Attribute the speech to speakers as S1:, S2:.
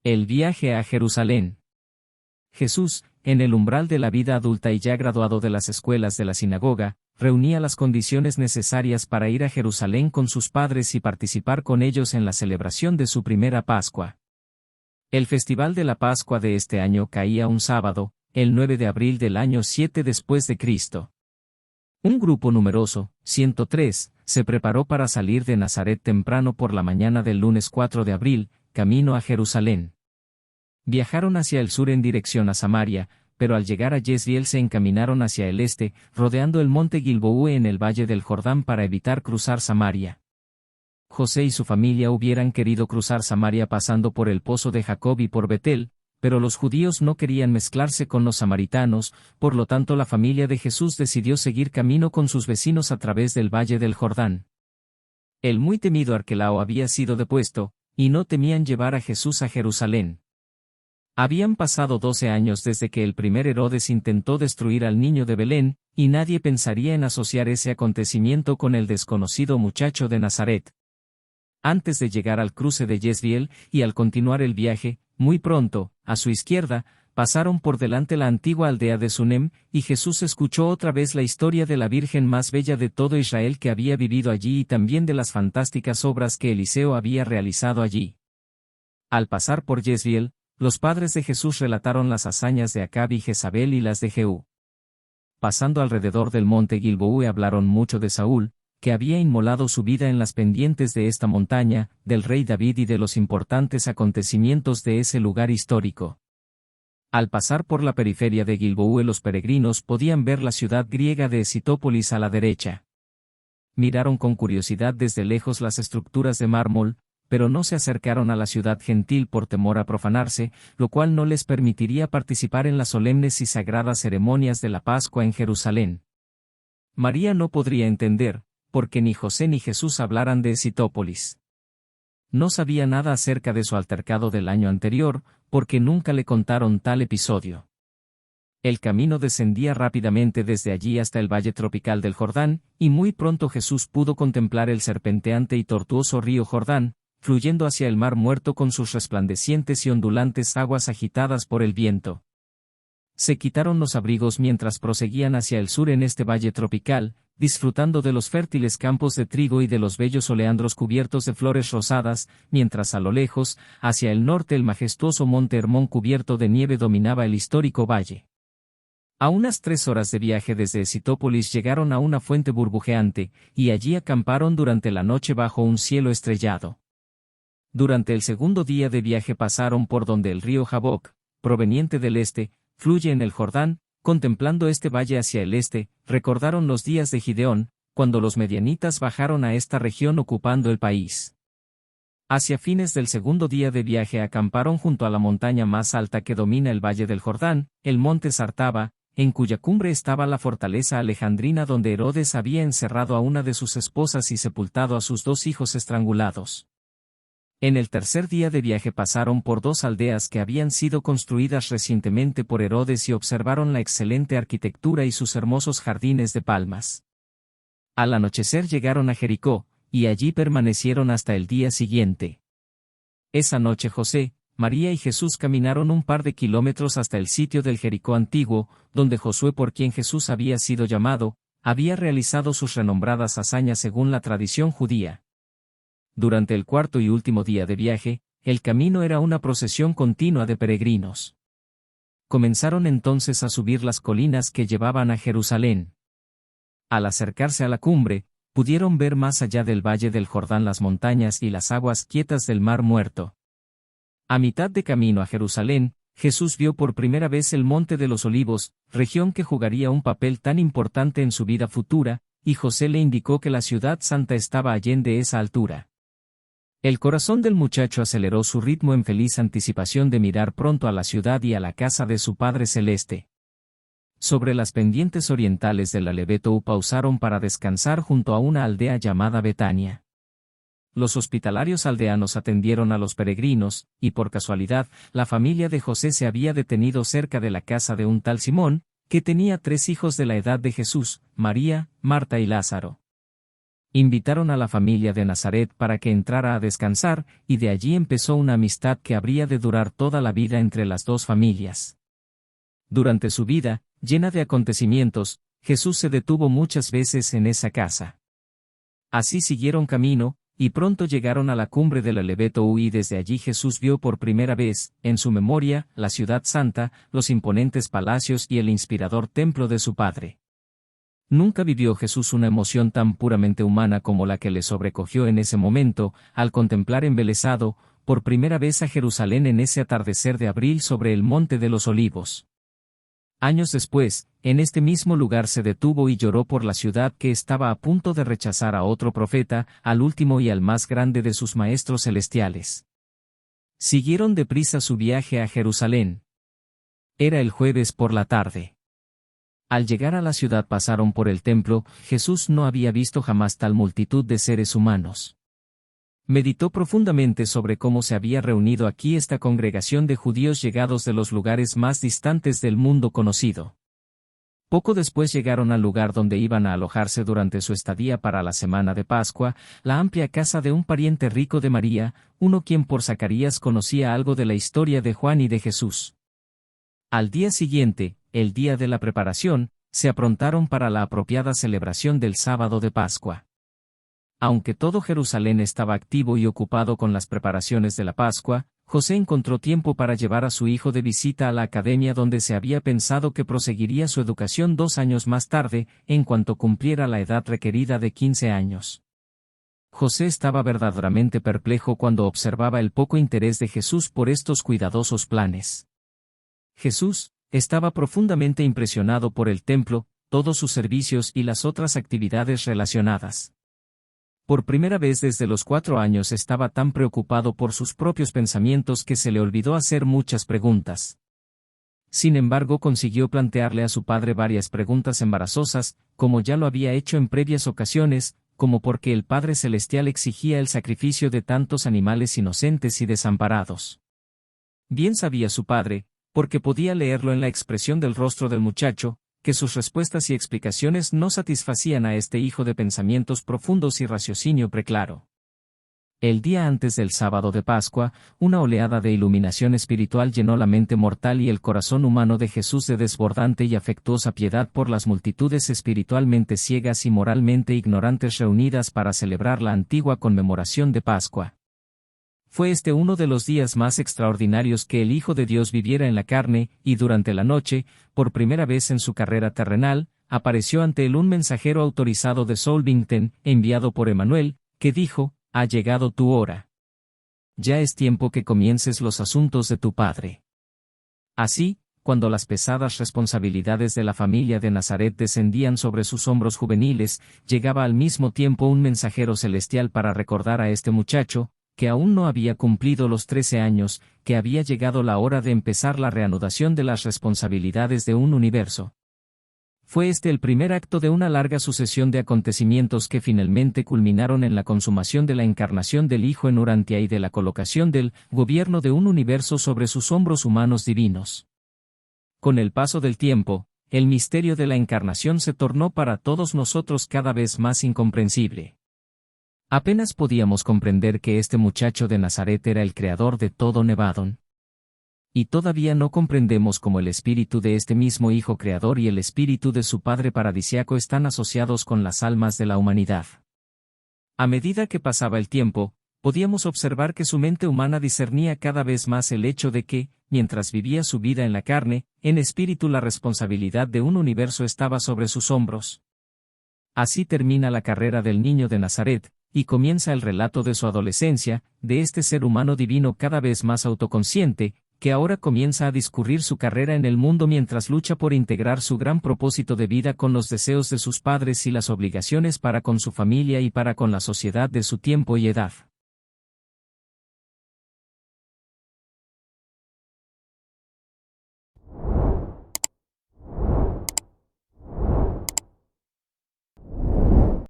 S1: El viaje a Jerusalén. Jesús, en el umbral de la vida adulta y ya graduado de las escuelas de la sinagoga, reunía las condiciones necesarias para ir a Jerusalén con sus padres y participar con ellos en la celebración de su primera Pascua. El festival de la Pascua de este año caía un sábado, el 9 de abril del año 7 después de Cristo. Un grupo numeroso, 103, se preparó para salir de Nazaret temprano por la mañana del lunes 4 de abril, camino a Jerusalén. Viajaron hacia el sur en dirección a Samaria, pero al llegar a Jezreel se encaminaron hacia el este, rodeando el monte Gilboú en el valle del Jordán para evitar cruzar Samaria. José y su familia hubieran querido cruzar Samaria pasando por el pozo de Jacob y por Betel, pero los judíos no querían mezclarse con los samaritanos, por lo tanto la familia de Jesús decidió seguir camino con sus vecinos a través del valle del Jordán. El muy temido Arquelao había sido depuesto, y no temían llevar a Jesús a Jerusalén. Habían pasado 12 años desde que el primer Herodes intentó destruir al niño de Belén, y nadie pensaría en asociar ese acontecimiento con el desconocido muchacho de Nazaret. Antes de llegar al cruce de Jezreel, y al continuar el viaje, muy pronto, a su izquierda, pasaron por delante la antigua aldea de Sunem, y Jesús escuchó otra vez la historia de la Virgen más bella de todo Israel que había vivido allí y también de las fantásticas obras que Eliseo había realizado allí. Al pasar por Jezreel, los padres de Jesús relataron las hazañas de Acab y Jezabel y las de Jehú. Pasando alrededor del monte Gilboú hablaron mucho de Saúl, que había inmolado su vida en las pendientes de esta montaña, del rey David y de los importantes acontecimientos de ese lugar histórico. Al pasar por la periferia de Gilboú los peregrinos podían ver la ciudad griega de Escitópolis a la derecha. Miraron con curiosidad desde lejos las estructuras de mármol, pero no se acercaron a la ciudad gentil por temor a profanarse, lo cual no les permitiría participar en las solemnes y sagradas ceremonias de la Pascua en Jerusalén. María no podría entender, porque ni José ni Jesús hablaran de Escitópolis. No sabía nada acerca de su altercado del año anterior, porque nunca le contaron tal episodio. El camino descendía rápidamente desde allí hasta el valle tropical del Jordán, y muy pronto Jesús pudo contemplar el serpenteante y tortuoso río Jordán, fluyendo hacia el mar muerto con sus resplandecientes y ondulantes aguas agitadas por el viento. Se quitaron los abrigos mientras proseguían hacia el sur en este valle tropical, disfrutando de los fértiles campos de trigo y de los bellos oleandros cubiertos de flores rosadas, mientras a lo lejos, hacia el norte el majestuoso monte Hermón cubierto de nieve dominaba el histórico valle. A unas 3 horas de viaje desde Escitópolis llegaron a una fuente burbujeante, y allí acamparon durante la noche bajo un cielo estrellado. Durante el segundo día de viaje pasaron por donde el río Jaboc, proveniente del este, fluye en el Jordán. Contemplando este valle hacia el este, recordaron los días de Gideón, cuando los medianitas bajaron a esta región ocupando el país. Hacia fines del segundo día de viaje acamparon junto a la montaña más alta que domina el valle del Jordán, el monte Sartaba, en cuya cumbre estaba la fortaleza alejandrina donde Herodes había encerrado a una de sus esposas y sepultado a sus 2 hijos estrangulados. En el tercer día de viaje pasaron por 2 aldeas que habían sido construidas recientemente por Herodes y observaron la excelente arquitectura y sus hermosos jardines de palmas. Al anochecer llegaron a Jericó, y allí permanecieron hasta el día siguiente. Esa noche José, María y Jesús caminaron un par de kilómetros hasta el sitio del Jericó antiguo, donde Josué, por quien Jesús había sido llamado, había realizado sus renombradas hazañas según la tradición judía. Durante el cuarto y último día de viaje, el camino era una procesión continua de peregrinos. Comenzaron entonces a subir las colinas que llevaban a Jerusalén. Al acercarse a la cumbre, pudieron ver más allá del valle del Jordán las montañas y las aguas quietas del mar muerto. A mitad de camino a Jerusalén, Jesús vio por primera vez el Monte de los Olivos, región que jugaría un papel tan importante en su vida futura, y José le indicó que la ciudad santa estaba allende esa altura. El corazón del muchacho aceleró su ritmo en feliz anticipación de mirar pronto a la ciudad y a la casa de su Padre Celeste. Sobre las pendientes orientales del Alebeto pausaron para descansar junto a una aldea llamada Betania. Los hospitalarios aldeanos atendieron a los peregrinos, y por casualidad, la familia de José se había detenido cerca de la casa de un tal Simón, que tenía 3 hijos de la edad de Jesús, María, Marta y Lázaro. Invitaron a la familia de Nazaret para que entrara a descansar, y de allí empezó una amistad que habría de durar toda la vida entre las dos familias. Durante su vida, llena de acontecimientos, Jesús se detuvo muchas veces en esa casa. Así siguieron camino, y pronto llegaron a la cumbre del Eleveto y desde allí Jesús vio por primera vez, en su memoria, la ciudad santa, los imponentes palacios y el inspirador templo de su Padre. Nunca vivió Jesús una emoción tan puramente humana como la que le sobrecogió en ese momento, al contemplar embelesado, por primera vez a Jerusalén en ese atardecer de abril sobre el Monte de los Olivos. Años después, en este mismo lugar se detuvo y lloró por la ciudad que estaba a punto de rechazar a otro profeta, al último y al más grande de sus maestros celestiales. Siguieron deprisa su viaje a Jerusalén. Era el jueves por la tarde. Al llegar a la ciudad pasaron por el templo. Jesús no había visto jamás tal multitud de seres humanos. Meditó profundamente sobre cómo se había reunido aquí esta congregación de judíos llegados de los lugares más distantes del mundo conocido. Poco después llegaron al lugar donde iban a alojarse durante su estadía para la semana de Pascua, la amplia casa de un pariente rico de María, uno quien por Zacarías conocía algo de la historia de Juan y de Jesús. Al día siguiente, el día de la preparación, se aprontaron para la apropiada celebración del sábado de Pascua. Aunque todo Jerusalén estaba activo y ocupado con las preparaciones de la Pascua, José encontró tiempo para llevar a su hijo de visita a la academia donde se había pensado que proseguiría su educación 2 años más tarde, en cuanto cumpliera la edad requerida de 15 años. José estaba verdaderamente perplejo cuando observaba el poco interés de Jesús por estos cuidadosos planes. Jesús estaba profundamente impresionado por el templo, todos sus servicios y las otras actividades relacionadas. Por primera vez desde los 4 años estaba tan preocupado por sus propios pensamientos que se le olvidó hacer muchas preguntas. Sin embargo, consiguió plantearle a su padre varias preguntas embarazosas, como ya lo había hecho en previas ocasiones, como por qué el Padre Celestial exigía el sacrificio de tantos animales inocentes y desamparados. Bien sabía su padre, porque podía leerlo en la expresión del rostro del muchacho, que sus respuestas y explicaciones no satisfacían a este hijo de pensamientos profundos y raciocinio preclaro. El día antes del sábado de Pascua, una oleada de iluminación espiritual llenó la mente mortal y el corazón humano de Jesús de desbordante y afectuosa piedad por las multitudes espiritualmente ciegas y moralmente ignorantes reunidas para celebrar la antigua conmemoración de Pascua. Fue este uno de los días más extraordinarios que el Hijo de Dios viviera en la carne, y durante la noche, por primera vez en su carrera terrenal, apareció ante él un mensajero autorizado de Solvington, enviado por Emmanuel, que dijo: «Ha llegado tu hora. Ya es tiempo que comiences los asuntos de tu Padre». Así, cuando las pesadas responsabilidades de la familia de Nazaret descendían sobre sus hombros juveniles, llegaba al mismo tiempo un mensajero celestial para recordar a este muchacho, que aún no había cumplido los 13 años, que había llegado la hora de empezar la reanudación de las responsabilidades de un universo. Fue este el primer acto de una larga sucesión de acontecimientos que finalmente culminaron en la consumación de la encarnación del Hijo en Urantia y de la colocación del gobierno de un universo sobre sus hombros humanos divinos. Con el paso del tiempo, el misterio de la encarnación se tornó para todos nosotros cada vez más incomprensible. Apenas podíamos comprender que este muchacho de Nazaret era el creador de todo Nevadón. Y todavía no comprendemos cómo el espíritu de este mismo Hijo Creador y el espíritu de su Padre Paradisiaco están asociados con las almas de la humanidad. A medida que pasaba el tiempo, podíamos observar que su mente humana discernía cada vez más el hecho de que, mientras vivía su vida en la carne, en espíritu la responsabilidad de un universo estaba sobre sus hombros. Así termina la carrera del niño de Nazaret, y comienza el relato de su adolescencia, de este ser humano divino cada vez más autoconsciente, que ahora comienza a discurrir su carrera en el mundo mientras lucha por integrar su gran propósito de vida con los deseos de sus padres y las obligaciones para con su familia y para con la sociedad de su tiempo y edad.